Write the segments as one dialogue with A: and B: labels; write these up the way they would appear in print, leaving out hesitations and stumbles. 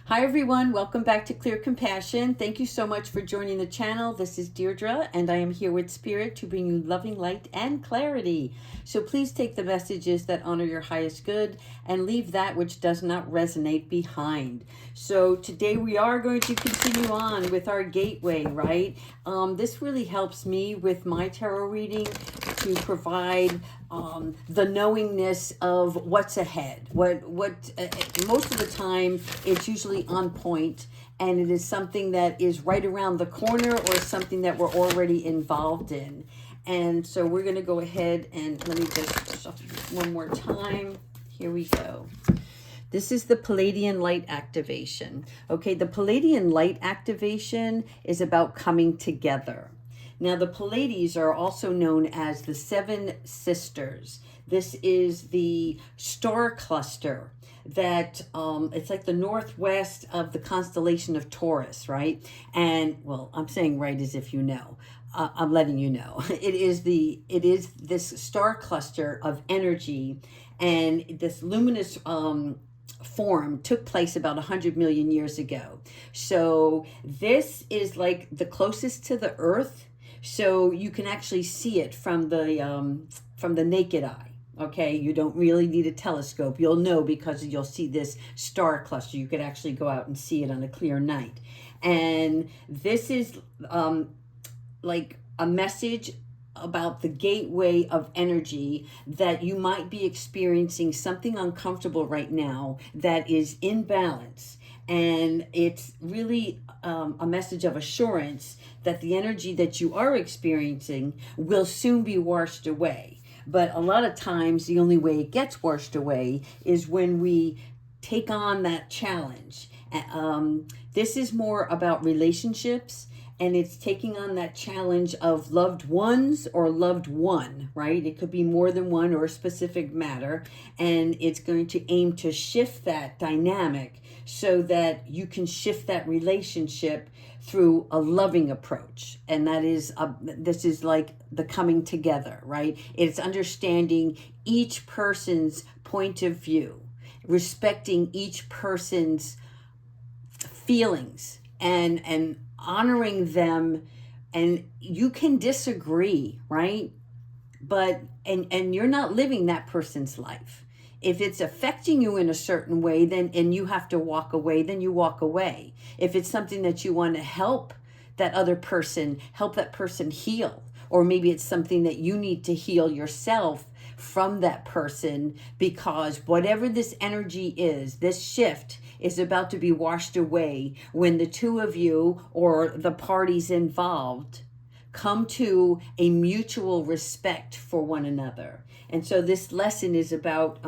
A: Hi everyone, welcome back to Clear Compassion. Thank you so much for joining the channel. This is Deirdre and I am here with Spirit to bring you loving light and clarity. So please take the messages that honor your highest good and leave that which does not resonate behind. So today we are going to continue on with our gateway, right? This really helps me with my tarot reading to provide the knowingness of what's ahead. What most of the time it's usually on point, and it is something that is right around the corner or something that we're already involved in. And so we're going to go ahead and let me just shuffle this one more time. Here we go. This is the Palladian light activation. Okay, the Palladian light activation is about coming together. Now, the Pleiades are also known as the Seven Sisters. This is the star cluster that it's like the northwest of the constellation of Taurus, right? And well, I'm saying right as if you know. I'm letting you know. It is this star cluster of energy, and this luminous form took place about 100 million years ago. So this is like the closest to the Earth, so you can actually see it from the naked eye. Okay, you don't really need a telescope. You'll know because you'll see this star cluster. You could actually go out and see it on a clear night. And this is like a message about the gateway of energy, that you might be experiencing something uncomfortable right now that is in balance. And it's really a message of assurance that the energy that you are experiencing will soon be washed away. But a lot of times, the only way it gets washed away is when we take on that challenge. This is more about relationships, and it's taking on that challenge of loved ones or loved one, right? It could be more than one or a specific matter, and it's going to aim to shift that dynamic so that you can shift that relationship through a loving approach. And that is this is like the coming together, right? It's understanding each person's point of view, respecting each person's feelings, and honoring them. And you can disagree, right? But and you're not living that person's life. If it's affecting you in a certain way, then and you have to walk away, then you walk away. If it's something that you want to help that other person, help that person heal, or maybe it's something that you need to heal yourself from that person, because whatever this energy is, this shift is about to be washed away when the two of you or the parties involved come to a mutual respect for one another. And so this lesson is about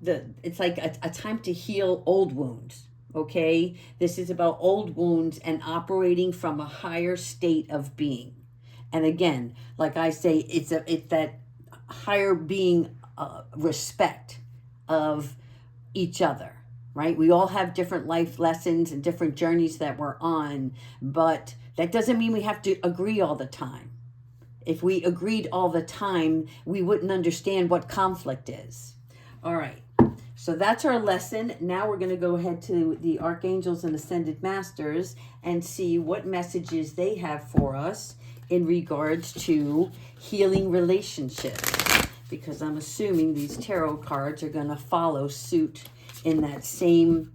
A: it's like a time to heal old wounds. Okay, this is about old wounds and operating from a higher state of being. And again, like I say, it's that higher being, respect of each other, right? We all have different life lessons and different journeys that we're on, but that doesn't mean we have to agree all the time. If we agreed all the time, we wouldn't understand what conflict is. All right. So that's our lesson. Now we're going to go ahead to the Archangels and Ascended Masters and see what messages they have for us in regards to healing relationships, because I'm assuming these tarot cards are going to follow suit in that same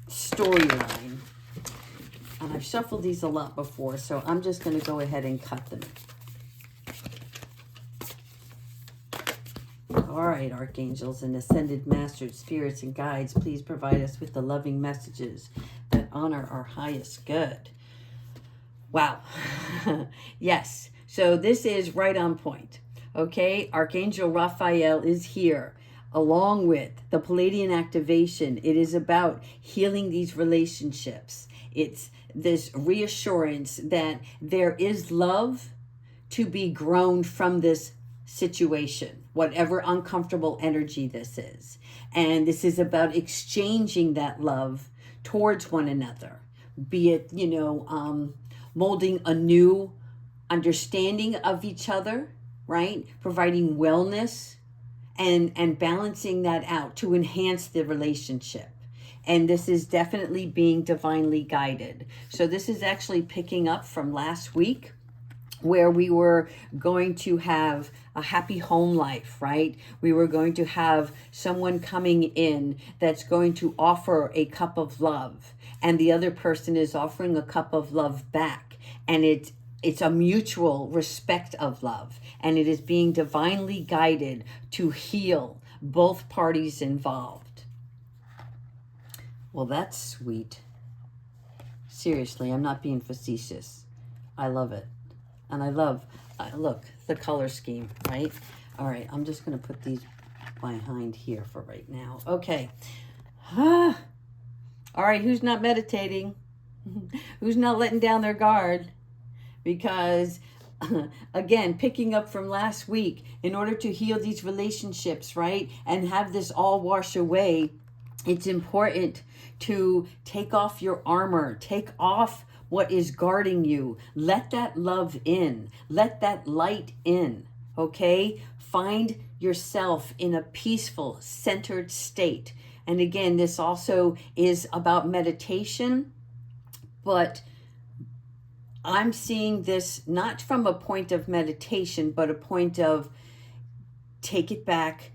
A: storyline. And I've shuffled these a lot before, so I'm just going to go ahead and cut them. All right, Archangels and Ascended Masters, Spirits and Guides, please provide us with the loving messages that honor our highest good. Wow. Yes. So this is right on point. Okay. Archangel Raphael is here along with the Palladian activation. It is about healing these relationships. It's this reassurance that there is love to be grown from this situation, whatever uncomfortable energy this is. And this is about exchanging that love towards one another, be it, molding a new understanding of each other, right? Providing wellness and balancing that out to enhance the relationship. And this is definitely being divinely guided. So this is actually picking up from last week, where we were going to have a happy home life, right? We were going to have someone coming in that's going to offer a cup of love, and the other person is offering a cup of love back. And it's a mutual respect of love, and it is being divinely guided to heal both parties involved. Well, that's sweet. Seriously, I'm not being facetious. I love it. And I love, look, the color scheme, right? All right, I'm just going to put these behind here for right now. Okay. All right, who's not meditating? Who's not letting down their guard? Because, again, picking up from last week, in order to heal these relationships, right, and have this all wash away, it's important to take off your armor, take off what is guarding you. Let that love in. Let that light in. Okay? Find yourself in a peaceful, centered state. And again, this also is about meditation, but I'm seeing this not from a point of meditation, but a point of take it back,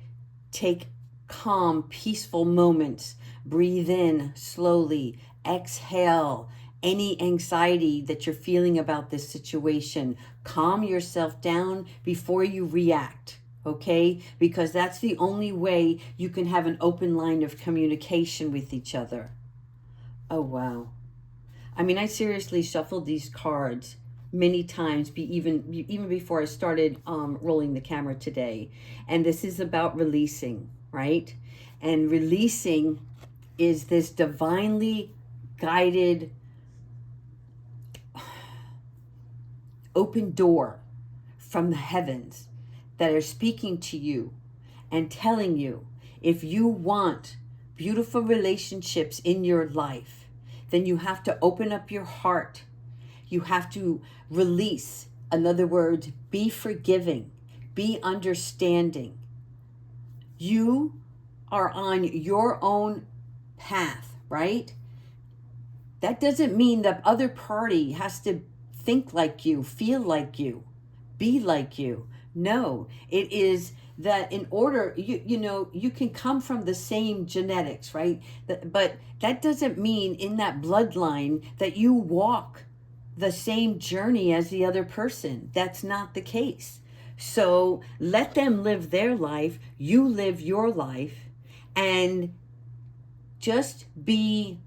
A: take calm, peaceful moments, breathe in slowly, exhale any anxiety that you're feeling about this situation. Calm yourself down before you react, okay? Because that's the only way you can have an open line of communication with each other. Oh, wow. I mean, I seriously shuffled these cards many times, even before I started rolling the camera today. And this is about releasing, right? And releasing is this divinely guided open door from the heavens that are speaking to you and telling you, if you want beautiful relationships in your life, then you have to open up your heart. You have to release. In other words, be forgiving, be understanding. You are on your own path, right? That doesn't mean the other party has to think like you, feel like you, be like you. No, it is that in order, you can come from the same genetics, right? But that doesn't mean in that bloodline that you walk the same journey as the other person. That's not the case. So let them live their life, you live your life, and just be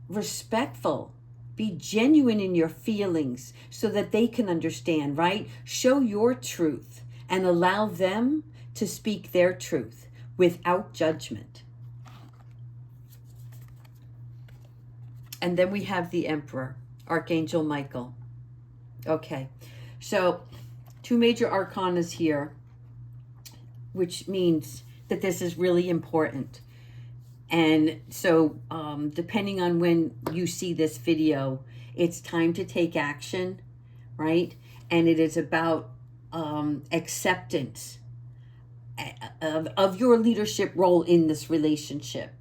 A: respectful. Be genuine in your feelings so that they can understand, right? Show your truth and allow them to speak their truth without judgment. And then we have the Emperor, Archangel Michael. Okay, so 2 major arcanas here, which means that this is really important. And so depending on when you see this video, it's time to take action, right? And it is about acceptance of your leadership role in this relationship.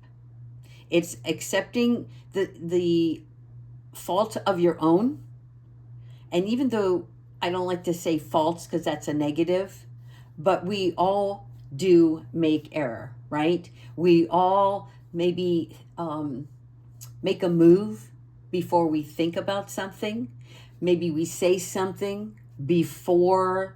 A: It's accepting the fault of your own. And even though I don't like to say faults because that's a negative, but we all do make error, right? We all maybe make a move before we think about something. Maybe we say something before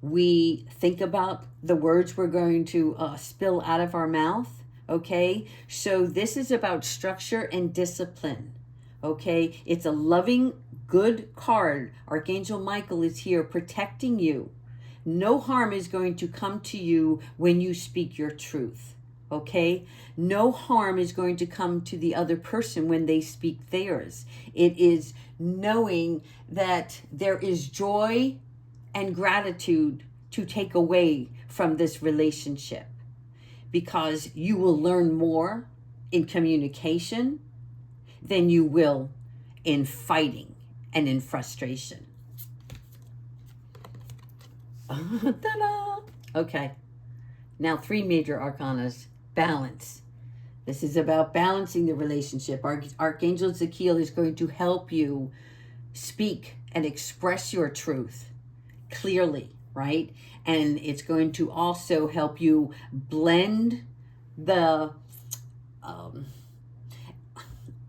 A: we think about the words we're going to spill out of our mouth, okay? So this is about structure and discipline, okay? It's a loving, good card. Archangel Michael is here protecting you. No harm is going to come to you when you speak your truth, okay? No harm is going to come to the other person when they speak theirs. It is knowing that there is joy and gratitude to take away from this relationship, because you will learn more in communication than you will in fighting and in frustration. Ta-da! Okay, now 3 major arcanas. Balance. This is about balancing the relationship. Archangel Zakiel is going to help you speak and express your truth clearly, right? And it's going to also help you blend the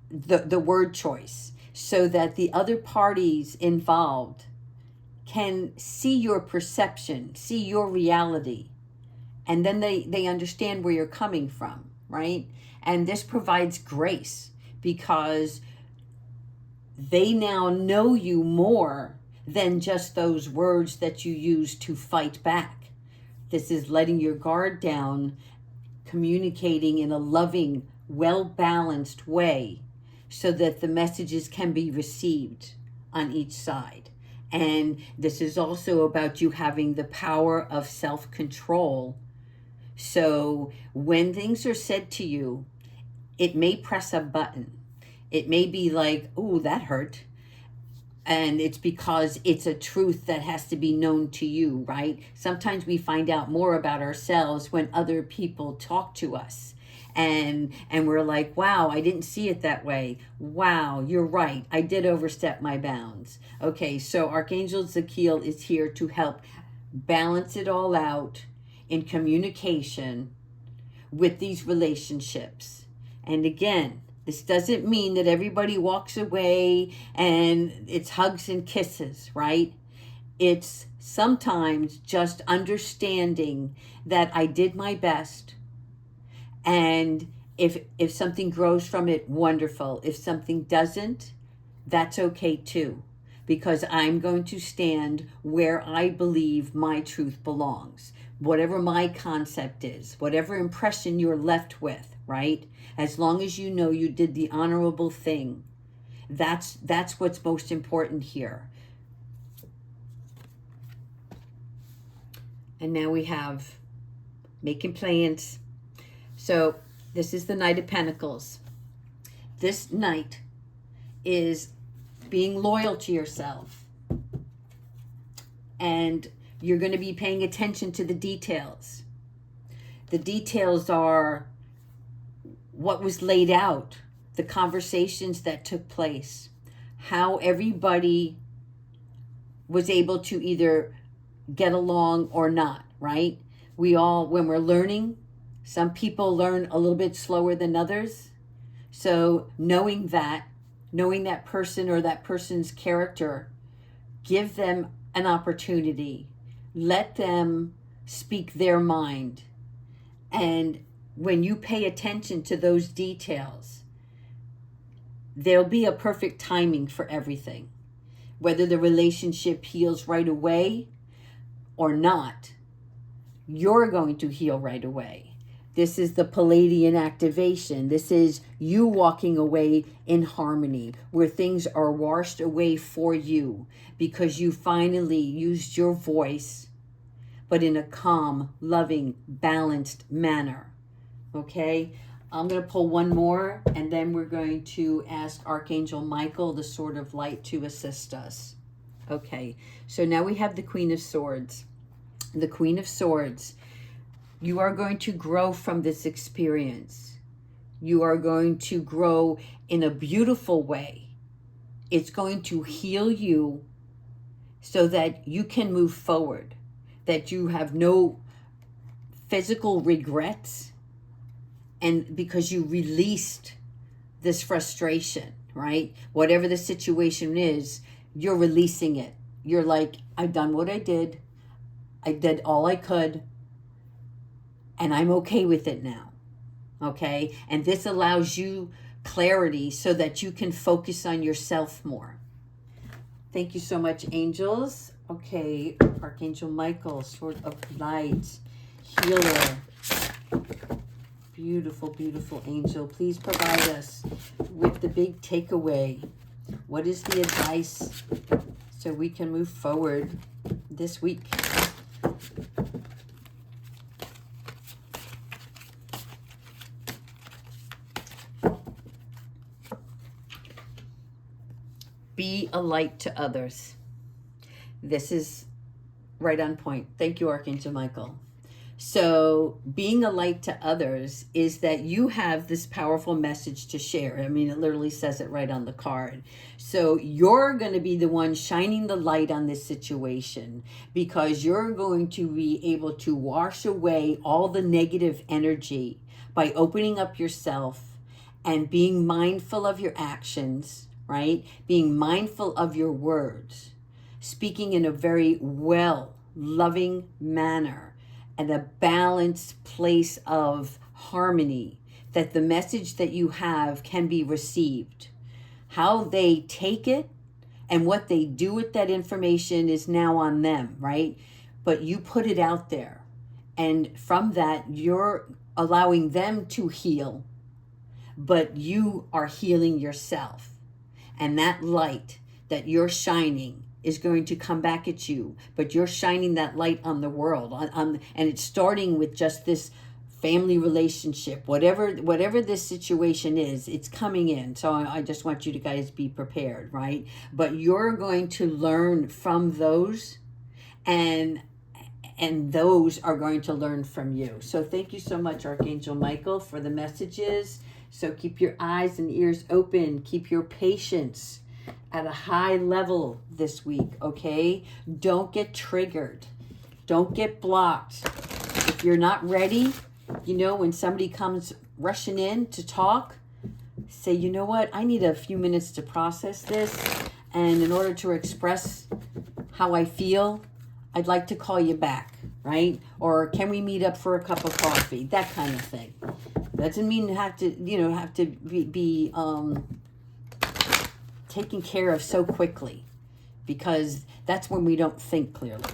A: the word choice so that the other parties involved can see your perception, see your reality, and then they understand where you're coming from, right? And this provides grace because they now know you more than just those words that you use to fight back. This is letting your guard down, communicating in a loving, well-balanced way so that the messages can be received on each side. And this is also about you having the power of self-control. So when things are said to you, it may press a button. It may be like, oh, that hurt. And it's because it's a truth that has to be known to you, right? Sometimes we find out more about ourselves when other people talk to us. And we're like, wow, I didn't see it that way. Wow, you're right. I did overstep my bounds. Okay, so Archangel Zakiel is here to help balance it all out in communication with these relationships. And again, this doesn't mean that everybody walks away and it's hugs and kisses, right? It's sometimes just understanding that I did my best. And if something grows from it, wonderful. If something doesn't, that's okay too. Because I'm going to stand where I believe my truth belongs. Whatever my concept is, whatever impression you're left with, right? As long as you know you did the honorable thing, that's what's most important here. And now we have making plans. So this is the Knight of Pentacles. This Knight is being loyal to yourself. And you're going to be paying attention to the details. The details are what was laid out, the conversations that took place, how everybody was able to either get along or not, right? We all, when we're learning, some people learn a little bit slower than others. So knowing that person or that person's character, give them an opportunity. Let them speak their mind. And when you pay attention to those details, there'll be a perfect timing for everything. Whether the relationship heals right away or not, you're going to heal right away. This is the Palladian activation. This is you walking away in harmony, where things are washed away for you because you finally used your voice, but in a calm, loving, balanced manner. Okay? I'm going to pull one more, and then we're going to ask Archangel Michael, the Sword of Light, to assist us. Okay, so now we have the Queen of Swords. The Queen of Swords. You are going to grow from this experience. You are going to grow in a beautiful way. It's going to heal you so that you can move forward, that you have no physical regrets, and because you released this frustration, right? Whatever the situation is, you're releasing it. You're like, I've done what I did all I could, and I'm okay with it now. Okay? And this allows you clarity so that you can focus on yourself more. Thank you so much, angels. Okay, Archangel Michael, Sword of Light, Healer. Beautiful, beautiful angel. Please provide us with the big takeaway. What is the advice so we can move forward this week? Be a light to others. This is right on point. Thank you, Archangel Michael. So being a light to others is that you have this powerful message to share. I mean, it literally says it right on the card. So you're going to be the one shining the light on this situation, because you're going to be able to wash away all the negative energy by opening up yourself and being mindful of your actions, right? Being mindful of your words, speaking in a very loving manner, and a balanced place of harmony, that the message that you have can be received. How they take it and what they do with that information is now on them, right? But you put it out there, and from that, you're allowing them to heal, but you are healing yourself. And that light that you're shining is going to come back at you, but you're shining that light on the world, and it's starting with just this family relationship, whatever this situation is, it's coming in. So I just want you to guys be prepared, right? But you're going to learn from those, and those are going to learn from you. So thank you so much, Archangel Michael, for the messages. So keep your eyes and ears open. Keep your patience at a high level this week, okay? Don't get triggered. Don't get blocked. If you're not ready, when somebody comes rushing in to talk, say, you know what? I need a few minutes to process this. And in order to express how I feel, I'd like to call you back, right? Or can we meet up for a cup of coffee? That kind of thing. Doesn't mean have to be taken care of so quickly, because that's when we don't think clearly.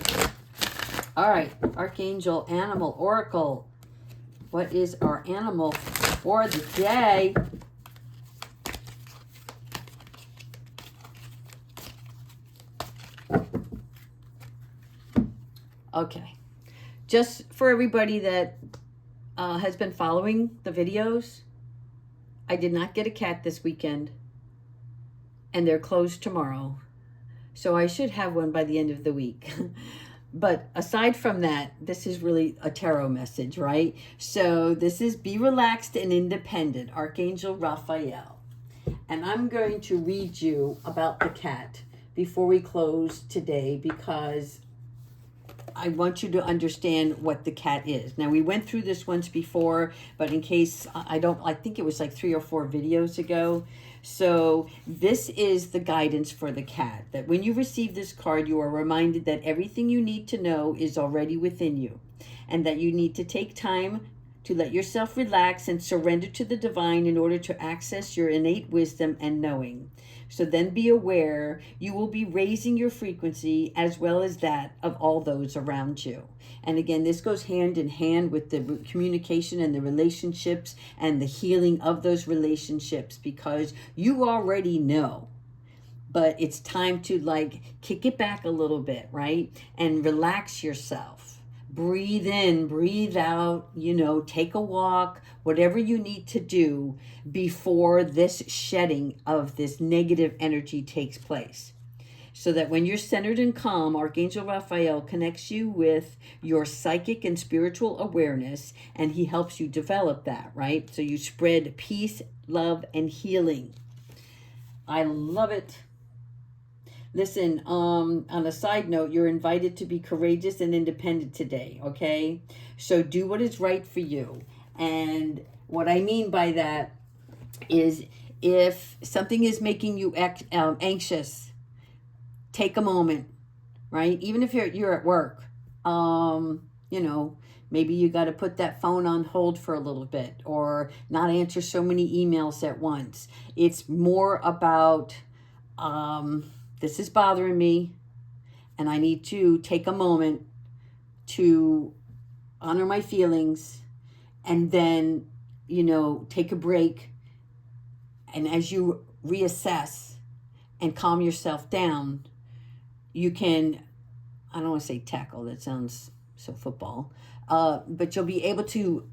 A: All right, Archangel Animal Oracle. What is our animal for the day? Okay, just for everybody that has been following the videos, I did not get a cat this weekend, and they're closed tomorrow. So I should have one by the end of the week. But aside from that, this is really a tarot message, right? So this is Be Relaxed and Independent, Archangel Raphael. And I'm going to read you about the cat before we close today, because I want you to understand what the cat is. Now, we went through this once before, but in case I think it was like 3 or 4 videos ago. So this is the guidance for the cat, that when you receive this card, you are reminded that everything you need to know is already within you, and that you need to take time to let yourself relax and surrender to the divine in order to access your innate wisdom and knowing. So then be aware you will be raising your frequency as well as that of all those around you. And again, this goes hand in hand with the communication and the relationships and the healing of those relationships, because you already know. But it's time to kick it back a little bit, right? And relax yourself. Breathe in, breathe out, take a walk, whatever you need to do before this shedding of this negative energy takes place. So that when you're centered and calm, Archangel Raphael connects you with your psychic and spiritual awareness, and he helps you develop that, right? So you spread peace, love, and healing. I love it. Listen, on a side note, you're invited to be courageous and independent today, okay? So do what is right for you. And what I mean by that is, if something is making you anxious, take a moment, right? Even if you're at work, maybe you got to put that phone on hold for a little bit, or not answer so many emails at once. It's more about... this is bothering me, and I need to take a moment to honor my feelings, and then, take a break. And as you reassess and calm yourself down, you can, I don't want to say tackle, that sounds so football, but you'll be able to,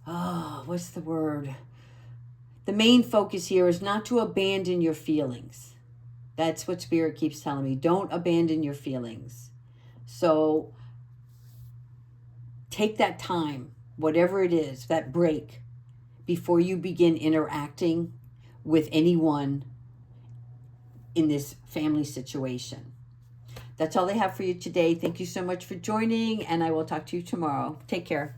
A: what's the word? The main focus here is not to abandon your feelings. That's what Spirit keeps telling me. Don't abandon your feelings. So take that time, whatever it is, that break, before you begin interacting with anyone in this family situation. That's all I have for you today. Thank you so much for joining, and I will talk to you tomorrow. Take care.